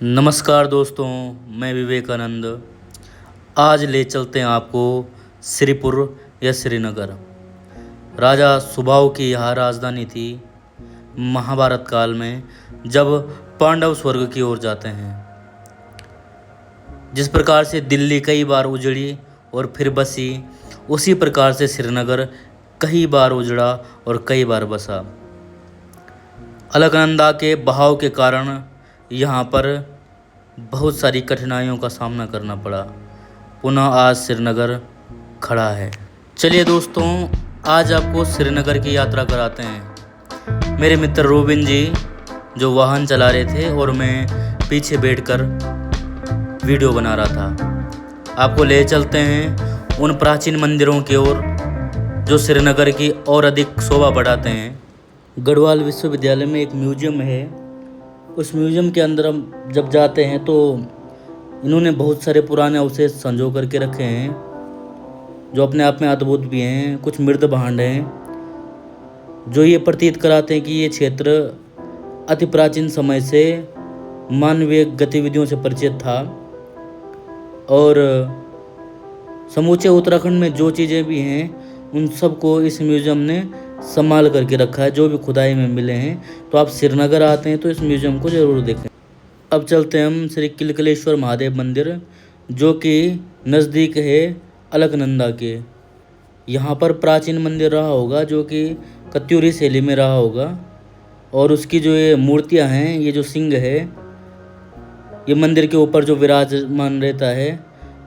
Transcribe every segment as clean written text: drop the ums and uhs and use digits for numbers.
नमस्कार दोस्तों, मैं विवेकानंद। आज ले चलते हैं आपको श्रीपुर या श्रीनगर। राजा सुबाहु की यह राजधानी थी महाभारत काल में, जब पांडव स्वर्ग की ओर जाते हैं। जिस प्रकार से दिल्ली कई बार उजड़ी और फिर बसी, उसी प्रकार से श्रीनगर कई बार उजड़ा और कई बार बसा। अलकनंदा के बहाव के कारण यहाँ पर बहुत सारी कठिनाइयों का सामना करना पड़ा। पुनः आज श्रीनगर खड़ा है। चलिए दोस्तों, आज आपको श्रीनगर की यात्रा कराते हैं। मेरे मित्र रोबिन जी जो वाहन चला रहे थे और मैं पीछे बैठकर वीडियो बना रहा था। आपको ले चलते हैं उन प्राचीन मंदिरों की ओर जो श्रीनगर की और अधिक शोभा बढ़ाते हैं। गढ़वाल विश्वविद्यालय में एक म्यूजियम है। उस म्यूजियम के अंदर हम जब जाते हैं तो इन्होंने बहुत सारे पुराने अवशेष संजो करके रखे हैं, जो अपने आप में अद्भुत भी हैं। कुछ मृत भांड हैं जो ये प्रतीत कराते हैं कि ये क्षेत्र अति प्राचीन समय से मानवीय गतिविधियों से परिचित था। और समूचे उत्तराखंड में जो चीज़ें भी हैं उन सबको इस म्यूजियम ने संभाल करके रखा है, जो भी खुदाई में मिले हैं। तो आप श्रीनगर आते हैं तो इस म्यूजियम को ज़रूर देखें। अब चलते हैं हम श्री किलकलेश्वर महादेव मंदिर, जो कि नज़दीक है अलकनंदा के। यहाँ पर प्राचीन मंदिर रहा होगा, जो कि कत्यूरी शैली में रहा होगा। और उसकी जो ये मूर्तियाँ हैं, ये जो सिंह है, ये मंदिर के ऊपर जो विराजमान रहता है,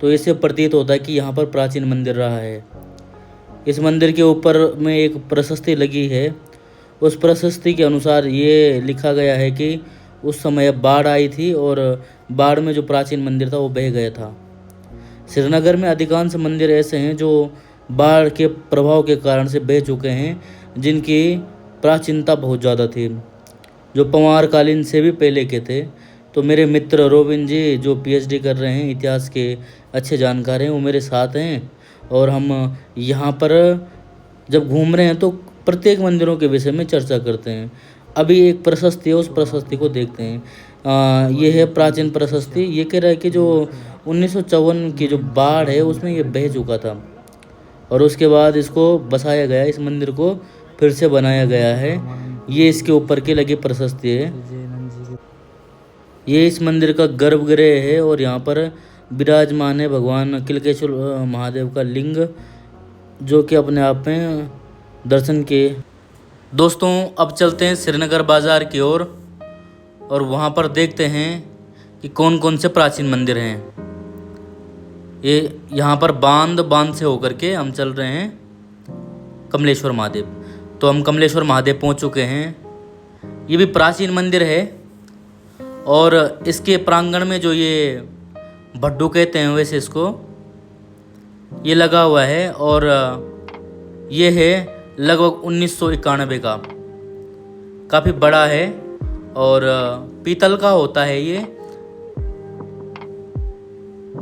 तो इससे प्रतीत होता है कि यहाँ पर प्राचीन मंदिर रहा है। इस मंदिर के ऊपर में एक प्रशस्ति लगी है। उस प्रशस्ति के अनुसार ये लिखा गया है कि उस समय बाढ़ आई थी और बाढ़ में जो प्राचीन मंदिर था वो बह गया था। श्रीनगर में अधिकांश मंदिर ऐसे हैं जो बाढ़ के प्रभाव के कारण से बह चुके हैं, जिनकी प्राचीनता बहुत ज़्यादा थी, जो पंवार कालीन से भी पहले के थे। तो मेरे मित्र रोबिन जी जो पीएचडी कर रहे हैं, इतिहास के अच्छे जानकार हैं, वो मेरे साथ हैं। और हम यहाँ पर जब घूम रहे हैं तो प्रत्येक मंदिरों के विषय में चर्चा करते हैं। अभी एक प्रशस्ति है, उस प्रशस्ति को देखते हैं। ये है प्राचीन प्रशस्ति। ये कह रहा है कि जो 1954 की जो बाढ़ है उसमें ये बह चुका था और उसके बाद इसको बसाया गया, इस मंदिर को फिर से बनाया गया है। ये इसके ऊपर की लगी प्रशस्ति है। ये इस मंदिर का गर्भगृह है और यहाँ पर विराजमान है भगवान किलकेश्वर महादेव का लिंग, जो कि अपने आप में दर्शन के। दोस्तों, अब चलते हैं श्रीनगर बाज़ार की ओर और वहाँ पर देखते हैं कि कौन कौन से प्राचीन मंदिर हैं। ये यहाँ पर बांध से होकर के हम चल रहे हैं कमलेश्वर महादेव। तो हम कमलेश्वर महादेव पहुँच चुके हैं। ये भी प्राचीन मंदिर है और इसके प्रांगण में जो ये भड्डू कहते हैं वैसे इसको, ये लगा हुआ है। और ये है लगभग 1991 का, काफ़ी बड़ा है और पीतल का होता है। ये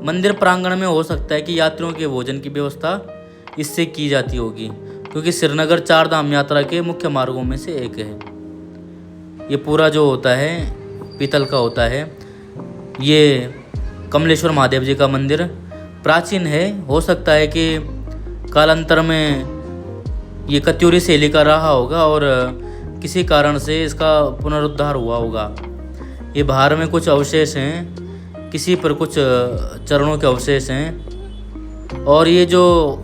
मंदिर प्रांगण में हो सकता है कि यात्रियों के भोजन की व्यवस्था इससे की जाती होगी, क्योंकि श्रीनगर 4 धाम यात्रा के मुख्य मार्गों में से एक है। ये पूरा जो होता है पीतल का होता है। ये कमलेश्वर महादेव जी का मंदिर प्राचीन है। हो सकता है कि कालांतर में ये कत्यूरी शैली का रहा होगा और किसी कारण से इसका पुनरुद्धार हुआ होगा। ये बाहर में कुछ अवशेष हैं, किसी पर कुछ चरणों के अवशेष हैं। और ये जो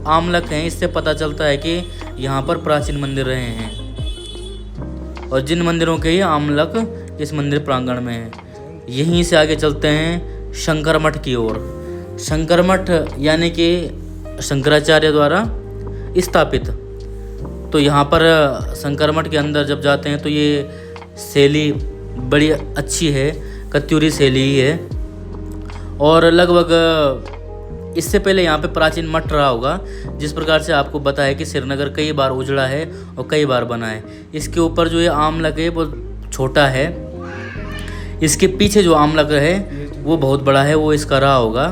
आमलक हैं, इससे पता चलता है कि यहाँ पर प्राचीन मंदिर रहे हैं और जिन मंदिरों के ये आमलक इस मंदिर प्रांगण में है। यहीं से आगे चलते हैं शंकर मठ की ओर। शंकर मठ यानी कि शंकराचार्य द्वारा स्थापित। तो यहाँ पर शंकर मठ के अंदर जब जाते हैं तो ये शैली बड़ी अच्छी है, कत्यूरी शैली ही है। और लगभग इससे पहले यहाँ पे प्राचीन मठ रहा होगा। जिस प्रकार से आपको बताया कि श्रीनगर कई बार उजड़ा है और कई बार बना है। इसके ऊपर जो ये आमलक है वो छोटा है, इसके पीछे जो आमलक है वो बहुत बड़ा है, वो इसका रहा होगा।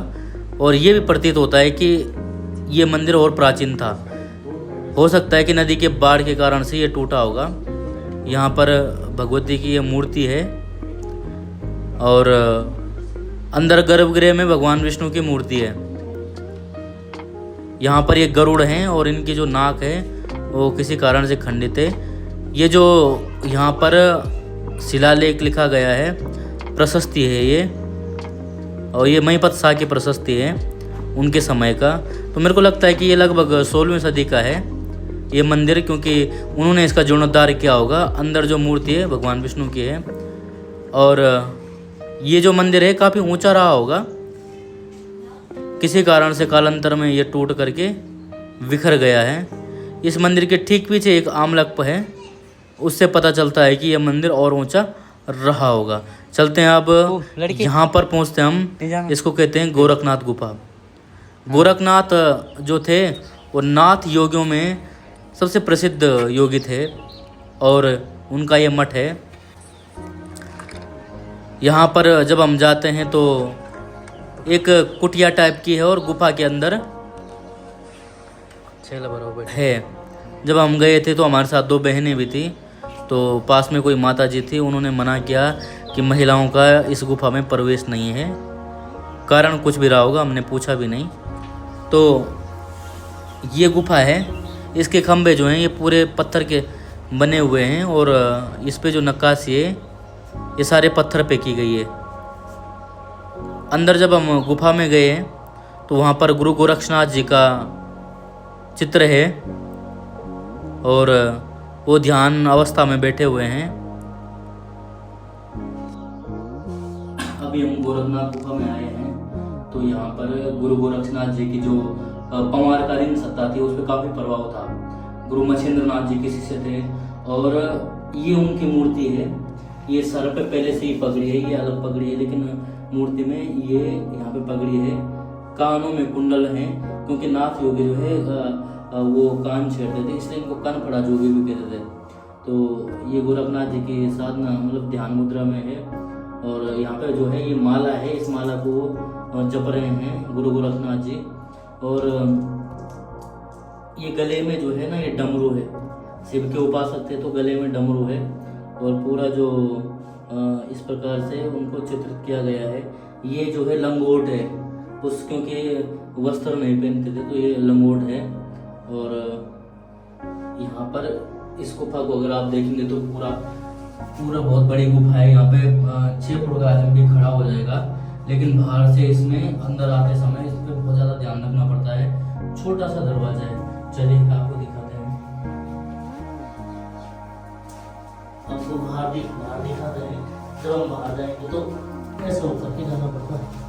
और ये भी प्रतीत होता है कि ये मंदिर और प्राचीन था। हो सकता है कि नदी के बाढ़ के कारण से ये टूटा होगा। यहाँ पर भगवती की ये मूर्ति है और अंदर गर्भगृह में भगवान विष्णु की मूर्ति है। यहाँ पर ये गरुड़ हैं और इनकी जो नाक है वो किसी कारण से खंडित है। ये जो यहाँ पर शिलालेख लिखा गया है, प्रशस्ति है ये, और ये महिपत शाह की प्रशस्ति है उनके समय का। तो मेरे को लगता है कि ये लगभग 16वीं सदी का है ये मंदिर, क्योंकि उन्होंने इसका जीर्णोद्धार किया होगा। अंदर जो मूर्ति है भगवान विष्णु की है, और ये जो मंदिर है काफ़ी ऊंचा रहा होगा, किसी कारण से कालांतर में ये टूट करके बिखर गया है। इस मंदिर के ठीक पीछे एक आमलक है, उससे पता चलता है कि यह मंदिर और ऊंचा रहा होगा। चलते हैं अब यहाँ पर पहुँचते हैं हम। इसको कहते हैं गोरखनाथ गुफा। गोरखनाथ जो थे वो नाथ योगियों में सबसे प्रसिद्ध योगी थे और उनका ये मठ है। यहाँ पर जब हम जाते हैं तो एक कुटिया टाइप की है और गुफा के अंदर है। जब हम गए थे तो हमारे साथ 2 बहनें भी थी, तो पास में कोई माता जी थी, उन्होंने मना किया कि महिलाओं का इस गुफा में प्रवेश नहीं है। कारण कुछ भी रहा होगा, हमने पूछा भी नहीं। तो ये गुफा है, इसके खंभे जो हैं ये पूरे पत्थर के बने हुए हैं और इस पे जो नक्काशी है ये सारे पत्थर पे की गई है। अंदर जब हम गुफा में गए तो वहाँ पर गुरु गोरक्षनाथ जी का चित्र है और वो ध्यान अवस्था में बैठे हुए हैं। अभी हम गोरखनाथ गुफा में आए हैं, तो यहाँ पर गुरु गोरक्षनाथ जी की जो पवारकालीन सत्ता थी उस पर काफ़ी प्रभाव था। गुरु मच्छिंद्र नाथ जी के शिष्य थे और ये उनकी मूर्ति है। ये सर पे पहले से ही पगड़ी है, ये अलग पगड़ी है, लेकिन मूर्ति में ये यहाँ पे पगड़ी है। कानों में कुंडल हैं, क्योंकि नाथ योगी जो है वो कान छेड़ते थे, इसलिए इनको कान फड़ा जोगी भी कहते थे। तो ये गोरखनाथ जी की साधना मतलब ध्यान मुद्रा में है और यहाँ पे जो है ये माला है, इस माला को जप रहे हैं गुरु गोरखनाथ जी। और ये गले में जो है ना ये डमरू है, शिव के उपासक थे तो गले में डमरू है और पूरा जो इस प्रकार से उनको चित्रित किया गया है। ये जो है लंगोट है, उस क्योंकि वस्त्र नहीं पहनते थे तो ये लंगोट है। और यहाँ पर इस गुफा को अगर आप देखेंगे तो पूरा बहुत बड़ी गुफा है। यहाँ पे 6 फुट का आदमी भी खड़ा हो जाएगा, लेकिन बाहर से इसमें अंदर आते समय इस पर बहुत ज़्यादा ध्यान रखना पड़ता है। छोटा सा दरवाजा है, चलिए आपको दिखाते हैं। आपको बाहर दिखाते हैं। जब हम बाहर जाएंगे तो ऐसे होकर के जाना पड़ता है।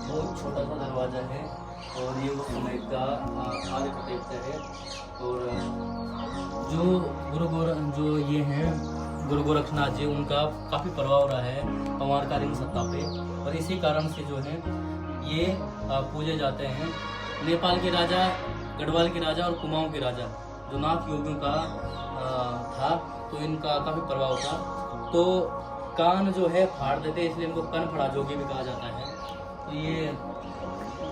बहुत छोटा सा दरवाजा है और ये वो समय का आर्किटेक्चर है। और जो ये हैं गुरु गोरखनाथ जी, उनका काफ़ी प्रभाव रहा है पवारकालीन सत्ता पे और इसी कारण से जो है ये पूजे जाते हैं। नेपाल के राजा, गढ़वाल के राजा और कुमाऊं के राजा जो नाथ योगियों का था, तो इनका काफ़ी प्रभाव था। तो कान जो है फाड़ देते, इसलिए इनको कन फड़ा जोगी भी कहा जाता है। तो ये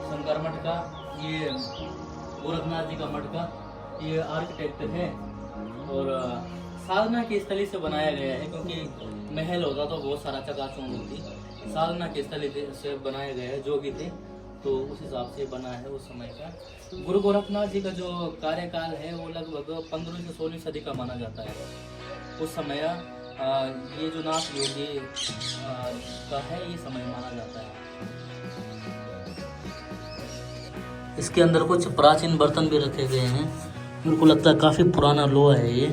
शंकर मठ का, ये गोरखनाथ जी का मठ का ये आर्किटेक्ट है और साधना की स्थली से बनाया गया है, क्योंकि महल होता तो बहुत सारा चकाचौंध होती। साधना की स्थली से बनाया गया है, जोगी थे तो उस हिसाब से बना है उस समय का। गुरु गोरखनाथ जी का जो कार्यकाल है वो लगभग 15वीं से 16वीं सदी का माना जाता है। उस समय ये जो नाथ योगी का है ये समय माना जाता है। इसके अंदर कुछ प्राचीन बर्तन भी रखे गए हैं, मेरे को लगता है काफ़ी पुराना लोहा है ये।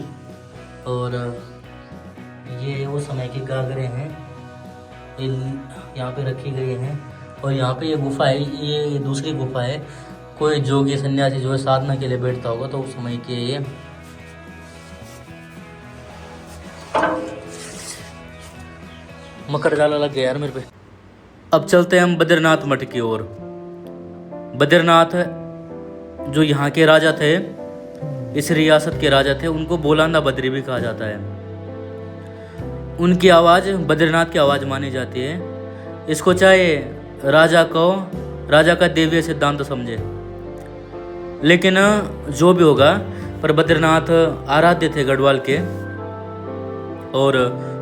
और ये वो समय की गागरे हैं, ये यहाँ पे रखी गई हैं। और यहाँ पे ये गुफा है, ये दूसरी गुफा है। कोई जोगी सन्यासी जो है साधना के लिए बैठता होगा तो उस समय की ये। मकर जाला लग गया यार मेरे पे। अब चलते हैं हम बद्रीनाथ मठ की ओर। बद्रीनाथ जो यहाँ के राजा थे, इस रियासत के राजा थे, उनको बोलांदा बद्री भी कहा जाता है। उनकी आवाज़ बद्रीनाथ की आवाज़ मानी जाती है। इसको चाहे राजा का दैवीय सिद्धांत समझे, लेकिन जो भी होगा पर बद्रीनाथ आराध्य थे गढ़वाल के, और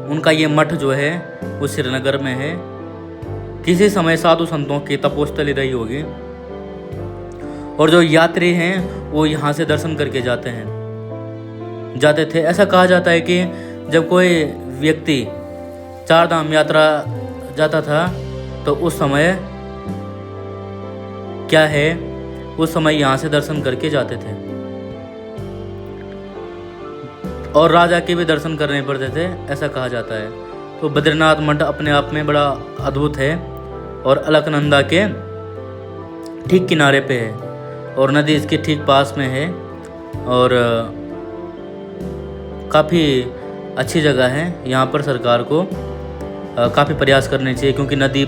उनका ये मठ जो है वो श्रीनगर में है। किसी समय साधु संतों की तपोस्थली रही होगी, और जो यात्री हैं वो यहाँ से दर्शन करके जाते थे। ऐसा कहा जाता है कि जब कोई व्यक्ति 4 धाम यात्रा जाता था तो उस समय क्या है, उस समय यहाँ से दर्शन करके जाते थे, और राजा के भी दर्शन करने पड़ते थे, ऐसा कहा जाता है। तो बद्रीनाथ मठ अपने आप में बड़ा अद्भुत है, और अलकनंदा के ठीक किनारे पे है, और नदी इसके ठीक पास में है, और काफ़ी अच्छी जगह है। यहाँ पर सरकार को काफ़ी प्रयास करने चाहिए, क्योंकि नदी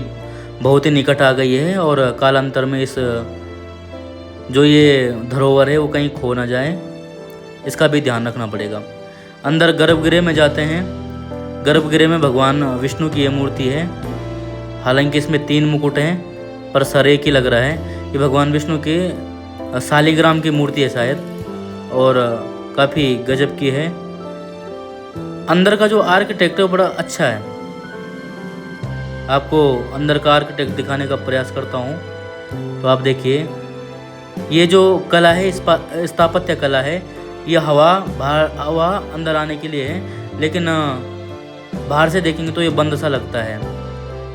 बहुत ही निकट आ गई है, और कालांतर में इस जो ये धरोहर है वो कहीं खो ना जाए, इसका भी ध्यान रखना पड़ेगा। अंदर गर्भगृह में जाते हैं। गर्भगृह में भगवान विष्णु की ये मूर्ति है। हालांकि इसमें 3 मुकुट हैं, पर सर एक ही लग रहा है। ये भगवान विष्णु की शालिग्राम की मूर्ति है शायद, और काफ़ी गजब की है। अंदर का जो आर्किटेक्ट है वो बड़ा अच्छा है। आपको अंदर का आर्किटेक्ट दिखाने का प्रयास करता हूँ, तो आप देखिए, ये जो कला है, स्थापत्य कला है, ये हवा अंदर आने के लिए है, लेकिन बाहर से देखेंगे तो ये बंद सा लगता है।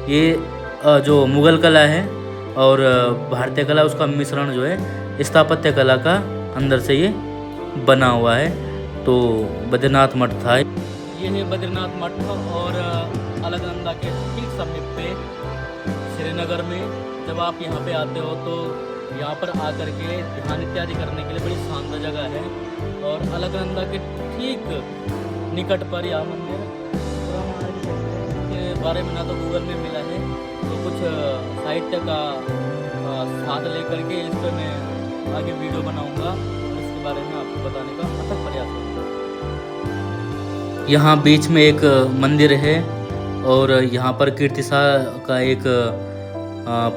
ये जो मुगल कला है और भारतीय कला, उसका मिश्रण जो है स्थापत्य कला का अंदर से ये बना हुआ है। तो बद्रीनाथ मठ था। ये है बद्रीनाथ मठ, और अलकनंदा के ठीक समीप पे श्रीनगर में जब आप यहाँ पे आते हो तो यहाँ पर आकर के ध्यान इत्यादि करने के लिए बड़ी शानदार जगह है। और अलकनंदा के ठीक निकट पर यह मंदिर के बारे में ना तो गूगल में मिला है, तो कुछ साहित्य का साथ लेकर के इस पर मैं आगे वीडियो बनाऊंगा, और इसके बारे में आपको बताने का अथक प्रयास करूँगा। यहाँ बीच में एक मंदिर है, और यहाँ पर कीर्तिसा का एक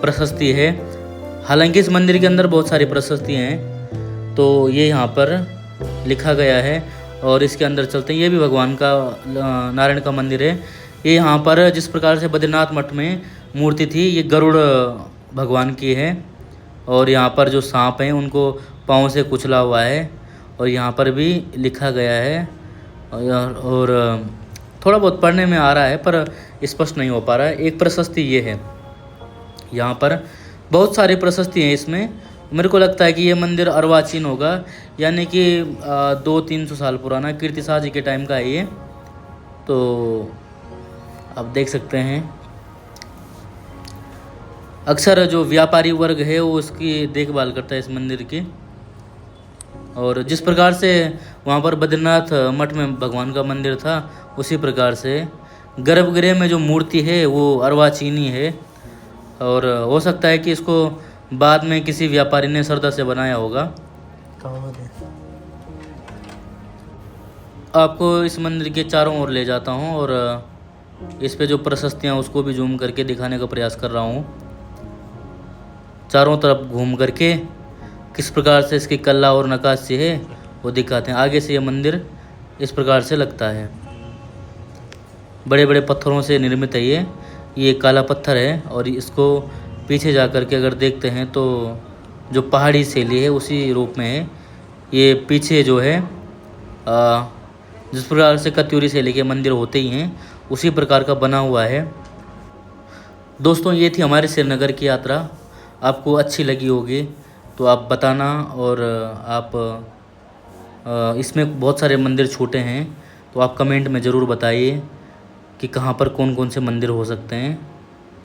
प्रशस्ति है। हालांकि इस मंदिर के अंदर बहुत सारी प्रशस्तियाँ हैं, तो ये यहाँ पर लिखा गया है, और इसके अंदर चलते हैं। ये भी भगवान का नारायण का मंदिर है। ये यहाँ पर जिस प्रकार से बद्रीनाथ मठ में मूर्ति थी, ये गरुड़ भगवान की है, और यहाँ पर जो सांप हैं उनको पाँव से कुचला हुआ है, और यहाँ पर भी लिखा गया है, और थोड़ा बहुत पढ़ने में आ रहा है पर स्पष्ट नहीं हो पा रहा है। एक प्रशस्ति ये है। यहाँ पर बहुत सारी प्रशस्ति हैं इसमें। मेरे को लगता है कि ये मंदिर अर्वाचीन होगा, यानी कि 200-300 साल पुराना, कीर्तिसा जी के टाइम का है ये। तो आप देख सकते हैं, अक्सर जो व्यापारी वर्ग है वो उसकी देखभाल करता है इस मंदिर की। और जिस प्रकार से वहाँ पर बद्रीनाथ मठ में भगवान का मंदिर था, उसी प्रकार से गर्भगृह में जो मूर्ति है वो अर्वाचीनी है, और हो सकता है कि इसको बाद में किसी व्यापारी ने श्रद्धा से बनाया होगा। आपको इस मंदिर के चारों ओर ले जाता हूँ, और इस पे जो प्रशस्तियाँ उसको भी जूम करके दिखाने का प्रयास कर रहा हूँ। चारों तरफ घूम करके किस प्रकार से इसकी कला और नक्काशी है वो दिखाते हैं। आगे से ये मंदिर इस प्रकार से लगता है, बड़े बड़े पत्थरों से निर्मित है ये काला पत्थर है, और इसको पीछे जा कर के अगर देखते हैं तो जो पहाड़ी शैली है उसी रूप में है। ये पीछे जो है जिस प्रकार से कत्यूरी शैली के मंदिर होते ही हैं, उसी प्रकार का बना हुआ है। दोस्तों, ये थी हमारी श्रीनगर की यात्रा। आपको अच्छी लगी होगी तो आप बताना, और आप इसमें बहुत सारे मंदिर छोटे हैं, तो आप कमेंट में ज़रूर बताइए कि कहाँ पर कौन कौन से मंदिर हो सकते हैं।